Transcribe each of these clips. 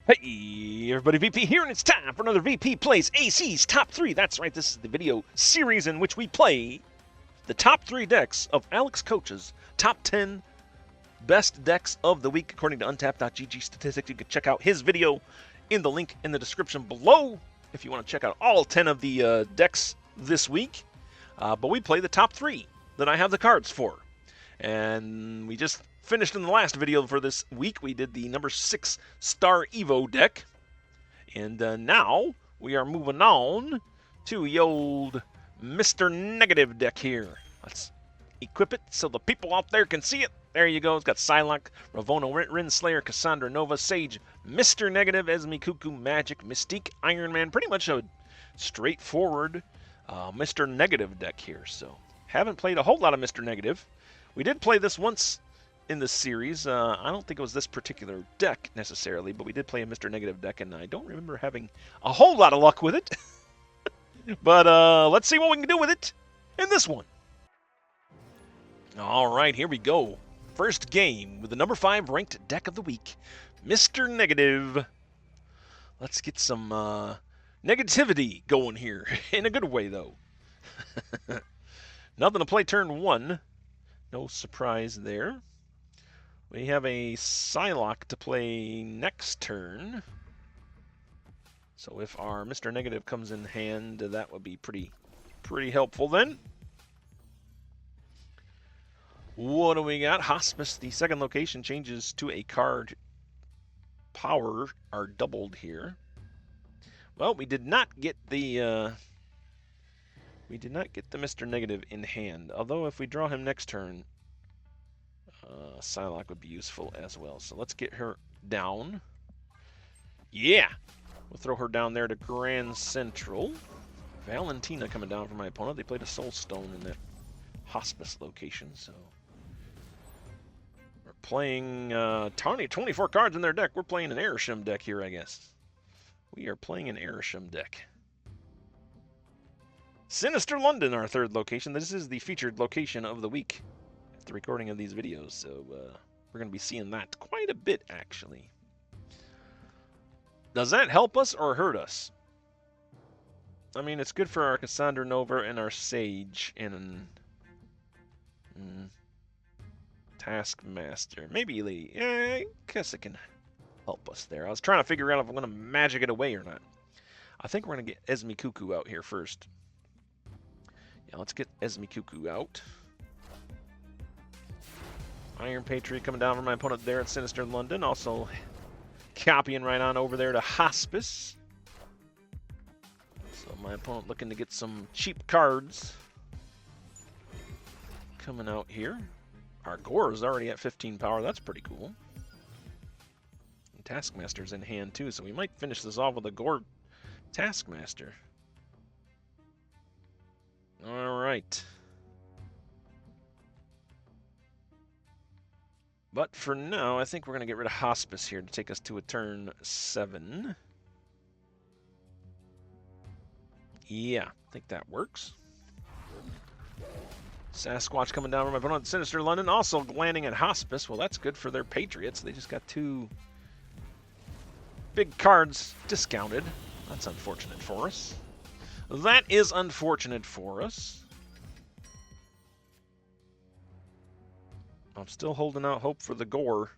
Hey everybody, VP here, and it's time for another VP Plays AC's Top 3. That's right, this is the video series in which we play the top 3 decks of Alex Coccia's top 10 best decks of the week according to Untap.gg statistics. You can check out his video in the link in the description below if you want to check out all 10 of the decks this week. But we play the top 3 that I have the cards for. And we just finished in the last video for this week. We did the number 6 Star Evo deck. And now we are moving on to the old Mr. Negative deck here. Let's equip it so the people out there can see it. There you go. It's got Psylocke, Ravonna, Rinslayer, Cassandra Nova, Sage, Mr. Negative, Esme Cuckoo, Magic, Mystique, Iron Man. Pretty much a straightforward Mr. Negative deck here. So haven't played a whole lot of Mr. Negative. We did play this once in this series. I don't think it was this particular deck necessarily, but we did play a Mr. Negative deck, and I don't remember having a whole lot of luck with it. But let's see what we can do with it in this one. All right, here we go. First game with the number 5 ranked deck of the week, Mr. Negative. Let's get some negativity going here, in a good way, though. Nothing to play turn 1. No surprise there. We have a Psylocke to play next turn. So if our Mr. Negative comes in hand, that would be pretty helpful then. What do we got? Hospice. The second location changes to a card. Power are doubled here. Well, we did not get the Mr. Negative in hand. Although if we draw him next turn, Psylocke would be useful as well. So let's get her down. Yeah! We'll throw her down there to Grand Central. Valentina coming down for my opponent. They played a Soul Stone in that Hospice location, so we're playing 24 cards in their deck. We're playing an Airsham deck here, I guess. We are playing an Airsham deck. Sinister London, our third location. This is the featured location of the week at the recording of these videos, so we're going to be seeing that quite a bit, actually. Does that help us or hurt us? I mean, it's good for our Cassandra Nova and our Sage and Taskmaster. Maybe Lady. Yeah, I guess it can help us there. I was trying to figure out if I'm going to magic it away or not. I think we're going to get Esme Cuckoo out here first. Yeah, let's get Esme Cuckoo out. Iron Patriot coming down for my opponent there at Sinister London. Also copying right on over there to Hospice. So my opponent looking to get some cheap cards coming out here. Our Gore is already at 15 power. That's pretty cool. And Taskmaster's in hand too, so we might finish this off with a Gore Taskmaster. All right. But for now, I think we're going to get rid of Hospice here to take us to a turn 7. Yeah, I think that works. Sasquatch coming down from my opponent, Sinister London, also landing at Hospice. Well, that's good for their Patriots. They just got 2 big cards discounted. That's unfortunate for us. That is unfortunate for us. I'm still holding out hope for the Gore.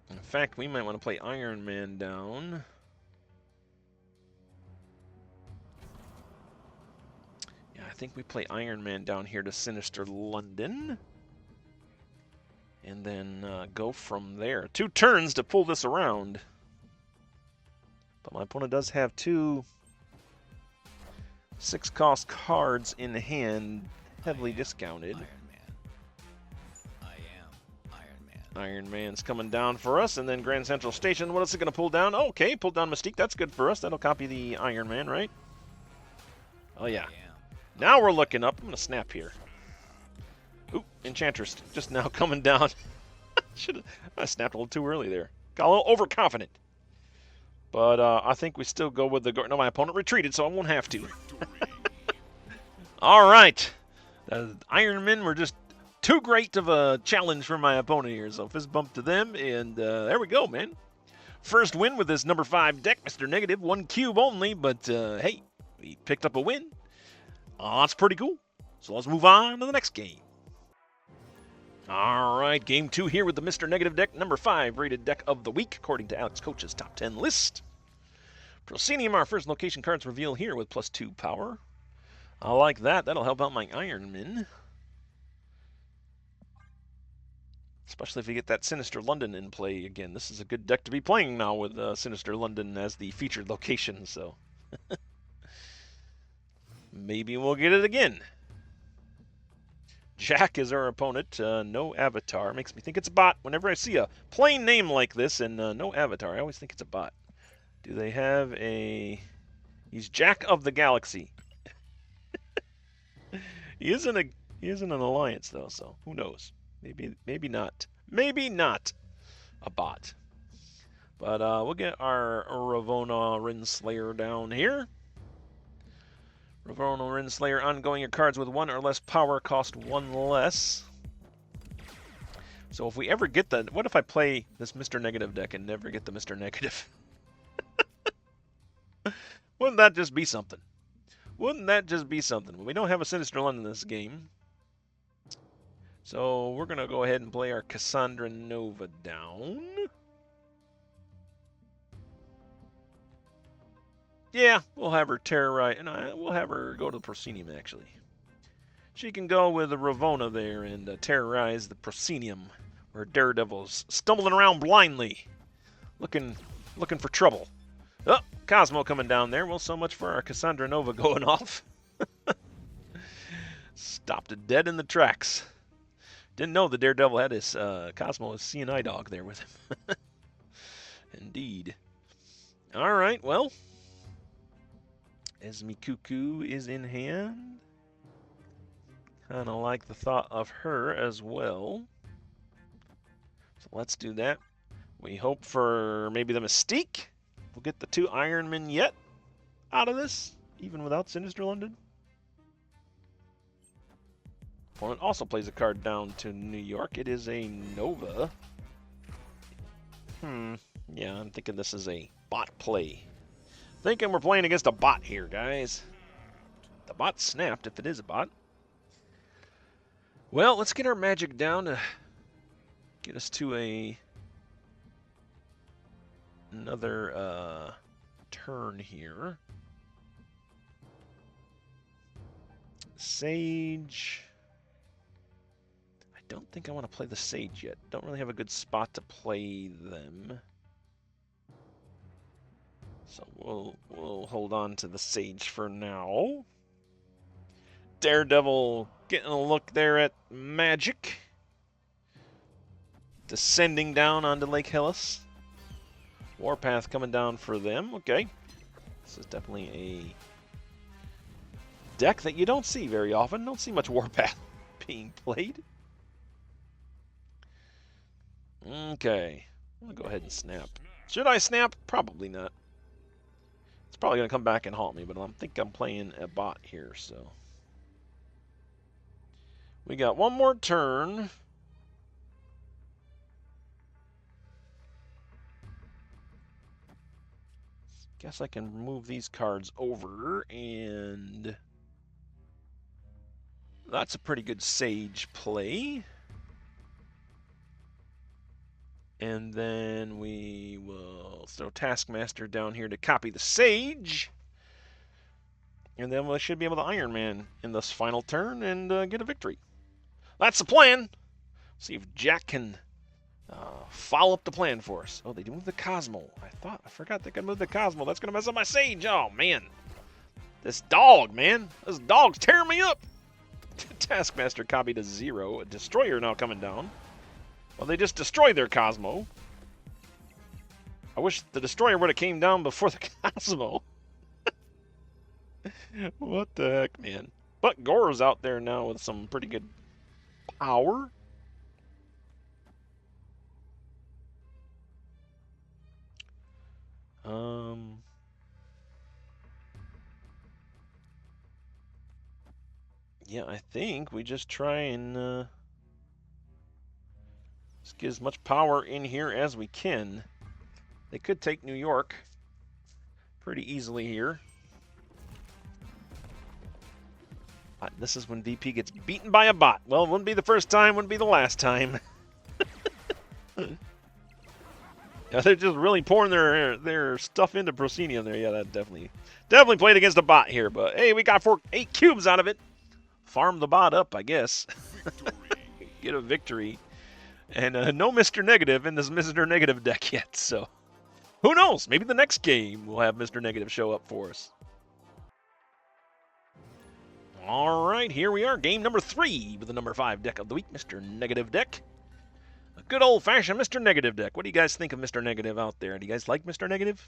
In fact, we might want to play Iron Man down. Yeah, I think we play Iron Man down here to Sinister London. And then go from there. 2 turns to pull this around. But my opponent does have 2 6-cost cards in hand, heavily discounted. Iron Man. I am Iron Man. Iron Man's coming down for us, and then Grand Central Station. What else is it going to pull down? Okay, pull down Mystique. That's good for us. That'll copy the Iron Man, right? Oh, yeah. Now we're looking up. I'm going to snap here. Ooh, Enchantress just now coming down. I snapped a little too early there. Got a little overconfident. But I think we still go with the... No, my opponent retreated, so I won't have to. All right. The Iron Men were just too great of a challenge for my opponent here. So fist bump to them, and there we go, man. First win with this number 5 deck, Mr. Negative. 1 cube only, but hey, we picked up a win. That's pretty cool. So let's move on to the next game. All right, game 2 here with the Mr. Negative deck, number 5 rated deck of the week, according to Alex Coccia's top 10 list. Proscenium, our first location cards reveal here with +2 power. I like that. That'll help out my Ironman. Especially if you get that Sinister London in play again. This is a good deck to be playing now with Sinister London as the featured location, so maybe we'll get it again. Jack is our opponent. No avatar. Makes me think it's a bot. Whenever I see a plain name like this and no avatar, I always think it's a bot. Do they have a... He's Jack of the Galaxy. He isn't an alliance, though, so who knows? Maybe not. Maybe not a bot. But we'll get our Ravonna Rinslayer down here. Ravonna Rinslayer, ongoing your cards with 1 or less power cost 1 less. So if we ever get the... What if I play this Mr. Negative deck and never get the Mr. Negative? Wouldn't that just be something? Wouldn't that just be something? We don't have a Sinister London in this game. So we're going to go ahead and play our Cassandra Nova down. Yeah, we'll have her terrorize, and we'll have her go to the Proscenium, actually. She can go with the Ravonna there and terrorize the Proscenium, where Daredevil's stumbling around blindly, looking for trouble. Oh, Cosmo coming down there. Well, so much for our Cassandra Nova going off. Stopped it dead in the tracks. Didn't know the Daredevil had his Cosmo, his CNI dog there with him. Indeed. All right, well. Esme Cuckoo is in hand. Kind of like the thought of her as well. So let's do that. We hope for maybe the Mystique. We'll get the 2 Ironmen yet out of this, even without Sinister London. Opponent also plays a card down to New York. It is a Nova. Yeah, I'm thinking this is a bot play. Thinking we're playing against a bot here, guys. The bot snapped if it is a bot. Well, let's get our magic down to get us to another turn here. Sage. I don't think I want to play the Sage yet. Don't really have a good spot to play them. So we'll hold on to the Sage for now. Daredevil getting a look there at magic. Descending down onto Lake Hellas. Warpath coming down for them. Okay. This is definitely a deck that you don't see very often. Don't see much Warpath being played. Okay. I'm going to go ahead and snap. Should I snap? Probably not. It's probably going to come back and haunt me, but I think I'm playing a bot here, so. We got one more turn. Guess I can move these cards over, and that's a pretty good Sage play. And then we will throw Taskmaster down here to copy the Sage. And then we should be able to Iron Man in this final turn and get a victory. That's the plan. See if Jack can follow up the plan for us. Oh, they moved the Cosmo. I forgot they could move the Cosmo. That's going to mess up my Sage. Oh, man. This dog, man. This dog's tearing me up. Taskmaster copied to 0. A Destroyer now coming down. Well, they just destroyed their Cosmo. I wish the Destroyer would have came down before the Cosmo. What the heck, man. But Goro's out there now with some pretty good power. Yeah, I think we just try and get as much power in here as we can. They could take New York pretty easily here. This is when VP gets beaten by a bot. Well, it wouldn't be the first time, wouldn't be the last time. Yeah, they're just really pouring their stuff into Proscenium there. Yeah, that definitely played against a bot here. But hey, we got 8 cubes out of it. Farm the bot up, I guess. Get a victory. And no Mr. Negative in this Mr. Negative deck yet. So who knows? Maybe the next game we'll have Mr. Negative show up for us. All right, here we are. Game number 3 with the number 5 deck of the week, Mr. Negative deck. A good old-fashioned Mr. Negative deck. What do you guys think of Mr. Negative out there? Do you guys like Mr. Negative?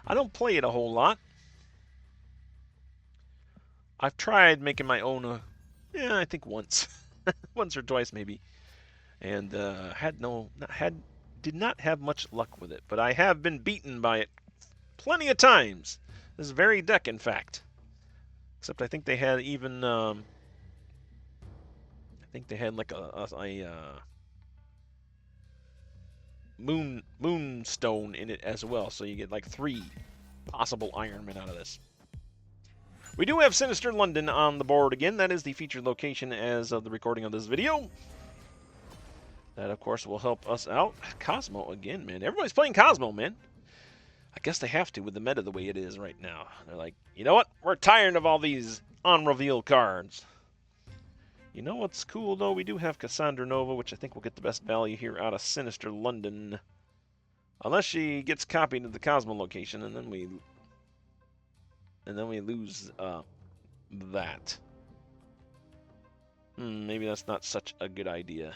I don't play it a whole lot. I've tried making my own, I think once. Once or twice maybe. And did not have much luck with it. But I have been beaten by it plenty of times. This very deck, in fact. Except I think they had even, I think they had like a moonstone in it as well, so you get like 3 possible Ironmen out of this. We do have Sinister London on the board again. That is the featured location as of the recording of this video. That, of course, will help us out. Cosmo again, man. Everybody's playing Cosmo, man. I guess they have to with the meta the way it is right now. They're like, you know what? We're tired of all these on-reveal cards. You know what's cool, though? We do have Cassandra Nova, which I think will get the best value here out of Sinister London. Unless she gets copied to the Cosmo location, and then we lose that. Maybe that's not such a good idea.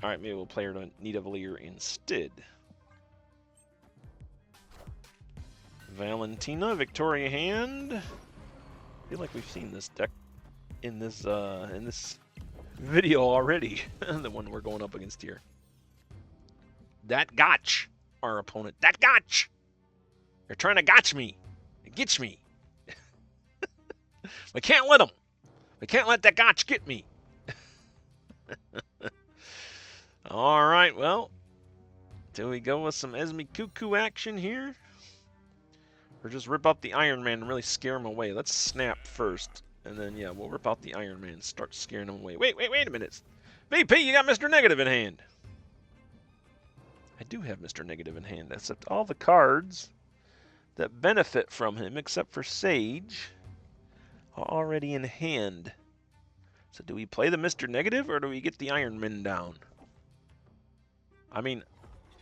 All right, maybe we'll play her to Nidavellir instead. Valentina, Victoria Hand. I feel like we've seen this deck in this video already. The one we're going up against here. That gotch, our opponent. That gotch. They're trying to gotch me. Get me. We can't let them. We can't let that gotch get me. All right, well, do we go with some Esme Cuckoo action here? Or just rip out the Iron Man and really scare him away? Let's snap first. And then, yeah, we'll rip out the Iron Man and start scaring him away. Wait a minute. VP, you got Mr. Negative in hand. I do have Mr. Negative in hand, except all the cards that benefit from him, except for Sage, are already in hand. So do we play the Mr. Negative, or do we get the Iron Man down? I mean,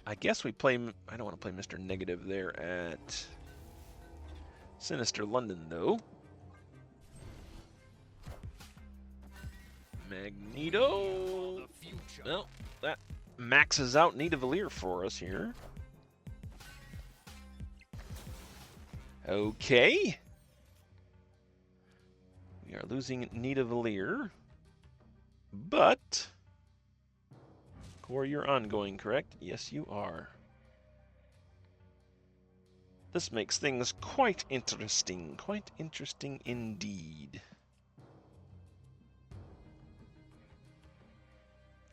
I guess we play... I don't want to play Mr. Negative there at Sinister London, though. Magneto. Well, that maxes out Nidavellir for us here. Okay. We are losing Nidavellir. But... Core, you're ongoing, correct? Yes, you are. This makes things quite interesting. Quite interesting indeed.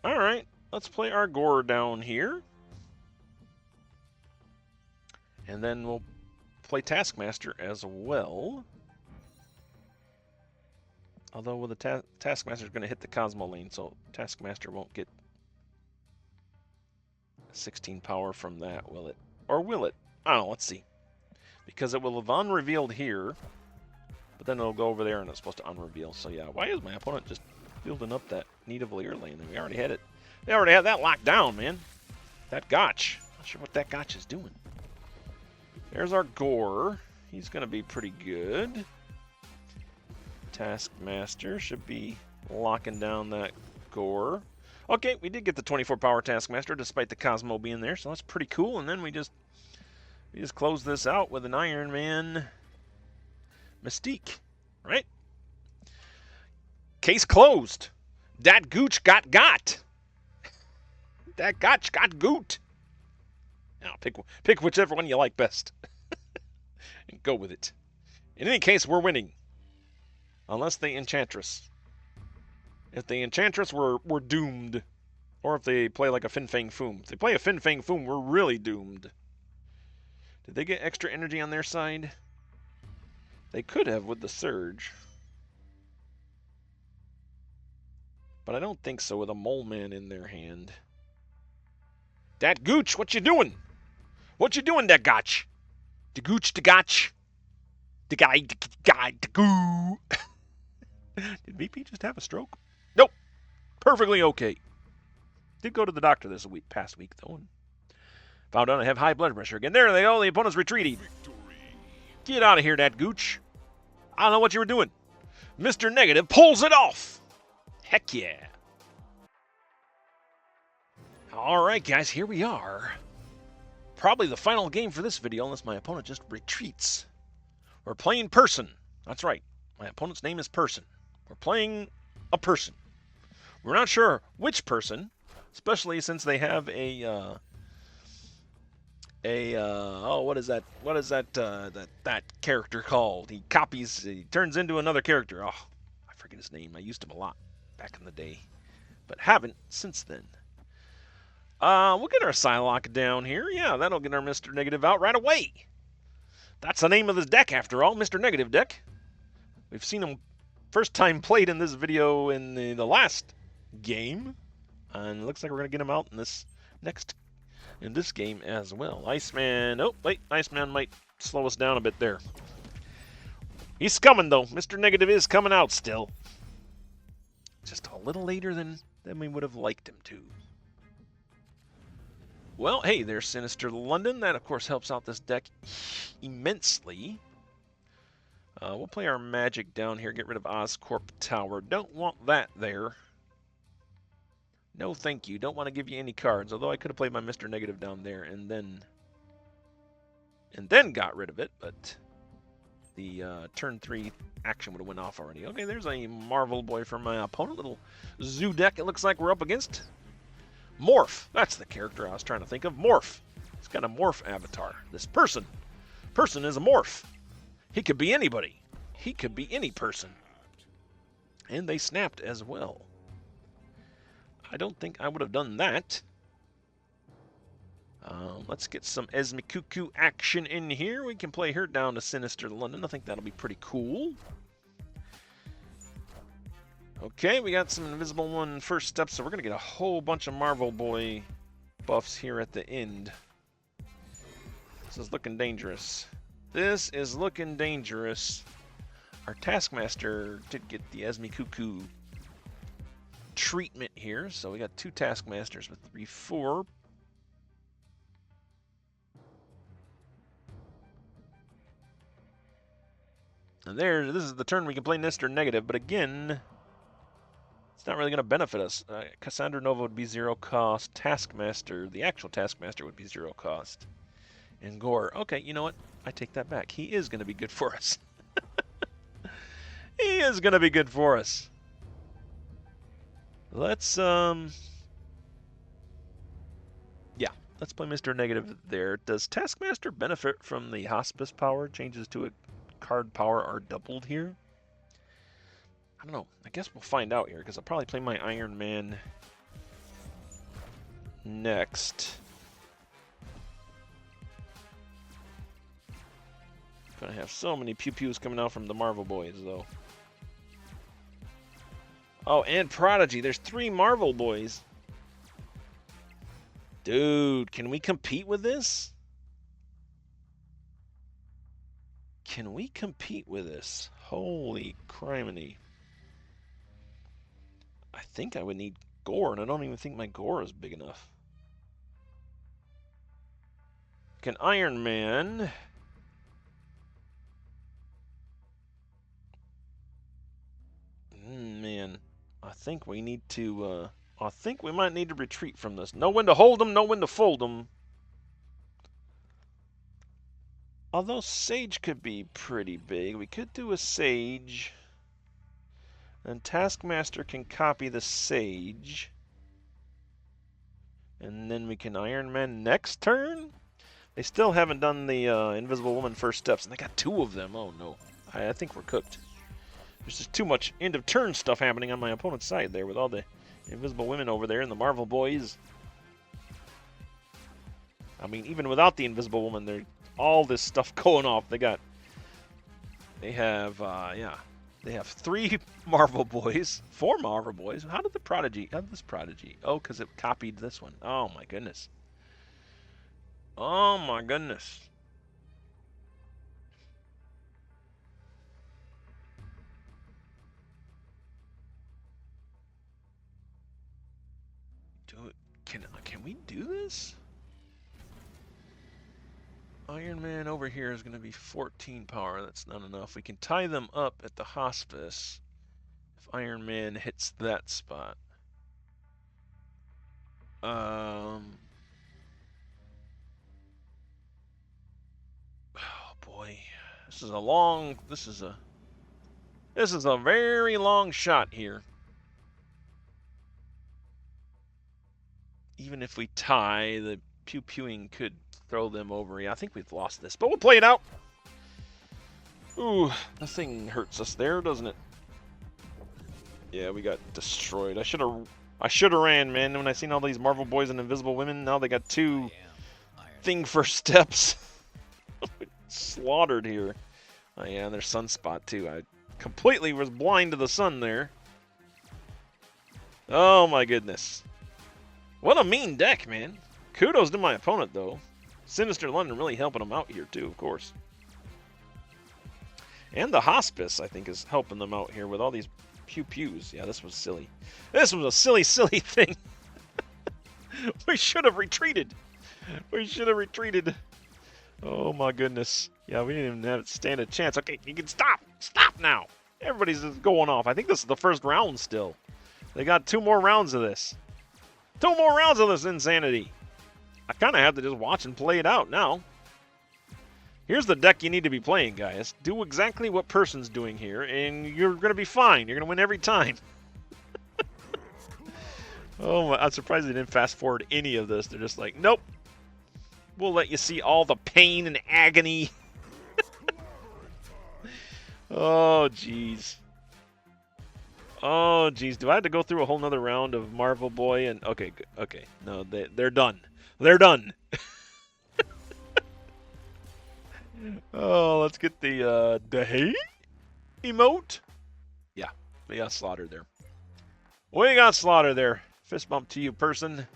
Alright, let's play our Gore down here. And then we'll play Taskmaster as well. Although with the Taskmaster is going to hit the Cosmo lane, so Taskmaster won't get 16 power from that, will it? Or will it? I don't know, let's see. Because it will have unrevealed here, but then it'll go over there and it's supposed to unreveal. So yeah, why is my opponent just building up that Nidavellir lane? We already had it. They already had that locked down, man. That Gotch. Not sure what that Gotch is doing. There's our Gore. He's going to be pretty good. Taskmaster should be locking down that Gore. Okay, we did get the 24 power Taskmaster despite the Cosmo being there, so that's pretty cool. And then we just close this out with an Iron Man Mystique, right? Case closed. That Gooch got. That Gotch got goot. Now pick whichever one you like best and go with it. In any case, we're winning. Unless they Enchantress. If they Enchantress, we're doomed. Or if they play like a Fin Fang Foom. If they play a Fin Fang Foom, we're really doomed. Did they get extra energy on their side? They could have with the Surge. But I don't think so with a Mole Man in their hand. Dat Gooch, what you doing? What you doing, Dat Gotch? Da Gooch, da Gotch. Da guy, da goo. Did VP just have a stroke? Nope. Perfectly okay. Did go to the doctor this past week, though, and found out I have high blood pressure again. There they go. The opponent's retreating. Get out of here, Dat Gooch. I don't know what you were doing. Mr. Negative pulls it off. Heck yeah. All right, guys, here we are. Probably the final game for this video, unless my opponent just retreats. We're playing Person. That's right. My opponent's name is Person. We're playing a person. We're not sure which person, especially since they have what is that? What is that character called? He turns into another character. Oh, I forget his name. I used him a lot back in the day, but haven't since then. We'll get our Psylocke down here. Yeah, that'll get our Mr. Negative out right away. That's the name of this deck, after all, Mr. Negative deck. We've seen him first time played in this video in the last game, and it looks like we're gonna get him out in this game as well. Iceman. Oh, wait, Iceman might slow us down a bit there. He's coming though. Mr. Negative is coming out still. Just a little later than we would have liked him to. Well, hey, there's Sinister London. That, of course, helps out this deck immensely. We'll play our Magic down here. Get rid of Oscorp Tower. Don't want that there. No, thank you. Don't want to give you any cards. Although I could have played my Mr. Negative down there and then got rid of it. But the turn 3 action would have went off already. Okay, there's a Marvel Boy for my opponent. Little zoo deck it looks like we're up against. Morph. That's the character I was trying to think of. Morph. He's got a Morph avatar. This person. Person is a Morph. He could be anybody. He could be any person. And they snapped as well. I don't think I would have done that. Let's get some Esme Cuckoo action in here. We can play her down to Sinister London. I think that'll be pretty cool. Okay, we got some Invisible One first steps, so we're going to get a whole bunch of Marvel Boy buffs here at the end. This is looking dangerous. This is looking dangerous. Our Taskmaster did get the Esme Cuckoo treatment here, so we got 2 Taskmasters with 3/4. And this is the turn we can play Mr. Negative, but again, it's not really going to benefit us. Cassandra Nova would be 0 cost. Taskmaster, the actual Taskmaster, would be 0 cost. And Gore, okay, you know what? I take that back. He is going to be good for us. He is going to be good for us. Let's, yeah, let's play Mr. Negative there. Does Taskmaster benefit from the Hospice power? Changes to a card power are doubled here? I don't know. I guess we'll find out here, because I'll probably play my Iron Man next. Gonna have so many pew-pews coming out from the Marvel Boys, though. Oh, and Prodigy. There's 3 Marvel Boys. Dude, can we compete with this? Can we compete with this? Holy criminy. I think I would need Gore, and I don't even think my Gore is big enough. Can Iron Man... Man, I think we need to, I think we might need to retreat from this. Know when to hold them, know when to fold them. Although Sage could be pretty big, we could do a Sage. And Taskmaster can copy the Sage. And then we can Iron Man next turn? They still haven't done the Invisible Woman first steps, and they got 2 of them. Oh no, I think we're cooked. There's just too much end of turn stuff happening on my opponent's side there with all the Invisible Women over there and the Marvel Boys. I mean, even without the Invisible Woman, there's all this stuff going off. They have 3 Marvel Boys, 4 Marvel Boys. How did this Prodigy? Oh, because it copied this one. Oh, my goodness. Oh, my goodness. Can we do this? Iron Man over here is going to be 14 power. That's not enough. We can tie them up at the hospice if Iron Man hits that spot. Oh boy, this is a very long shot here. Even if we tie, the pew-pewing could throw them over. Yeah, I think we've lost this, but we'll play it out. Ooh, that thing hurts us there, doesn't it? Yeah, we got destroyed. I should have ran, man. When I seen all these Marvel Boys and Invisible Women, now they got 2 thing for steps. Slaughtered here. Oh yeah, and there's Sunspot too. I completely was blind to the sun there. Oh my goodness. What a mean deck, man. Kudos to my opponent, though. Sinister London really helping them out here, too, of course. And the hospice, I think, is helping them out here with all these pew-pews. Yeah, this was silly. This was a silly, silly thing. We should have retreated. We should have retreated. Oh, my goodness. Yeah, we didn't even have to stand a chance. Okay, you can stop. Stop now. Everybody's just going off. I think this is the first round still. They got 2 more rounds of this. 2 more rounds of this insanity. I kind of have to just watch and play it out now. Here's the deck you need to be playing, guys. Do exactly what person's doing here, and you're going to be fine. You're going to win every time. Oh, I'm surprised they didn't fast forward any of this. They're just like, nope. We'll let you see all the pain and agony. Oh, jeez. Oh, geez. Do I have to go through a whole nother round of Marvel Boy? And okay, good. Okay. No, they're done. They're done. Oh, let's get the hey emote. Yeah, we got slaughtered there. We got slaughtered there. Fist bump to you, person.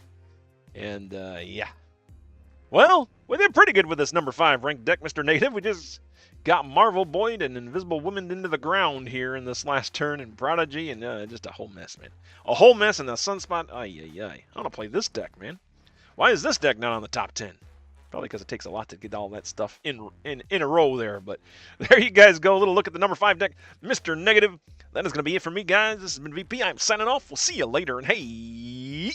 And, yeah. Well, we did pretty good with this number 5 ranked deck, Mr. Native. We just got Marvel Boyd and Invisible Woman into the ground here in this last turn, and Prodigy, and just a whole mess, man. A whole mess, and the Sunspot. Ay. I want to play this deck, man. Why is this deck not on the top 10? Probably because it takes a lot to get all that stuff in a row there. But there you guys go. A little look at the number 5 deck, Mr. Negative. That is going to be it for me, guys. This has been VP. I'm signing off. We'll see you later. And hey,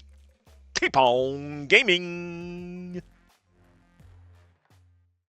keep on gaming.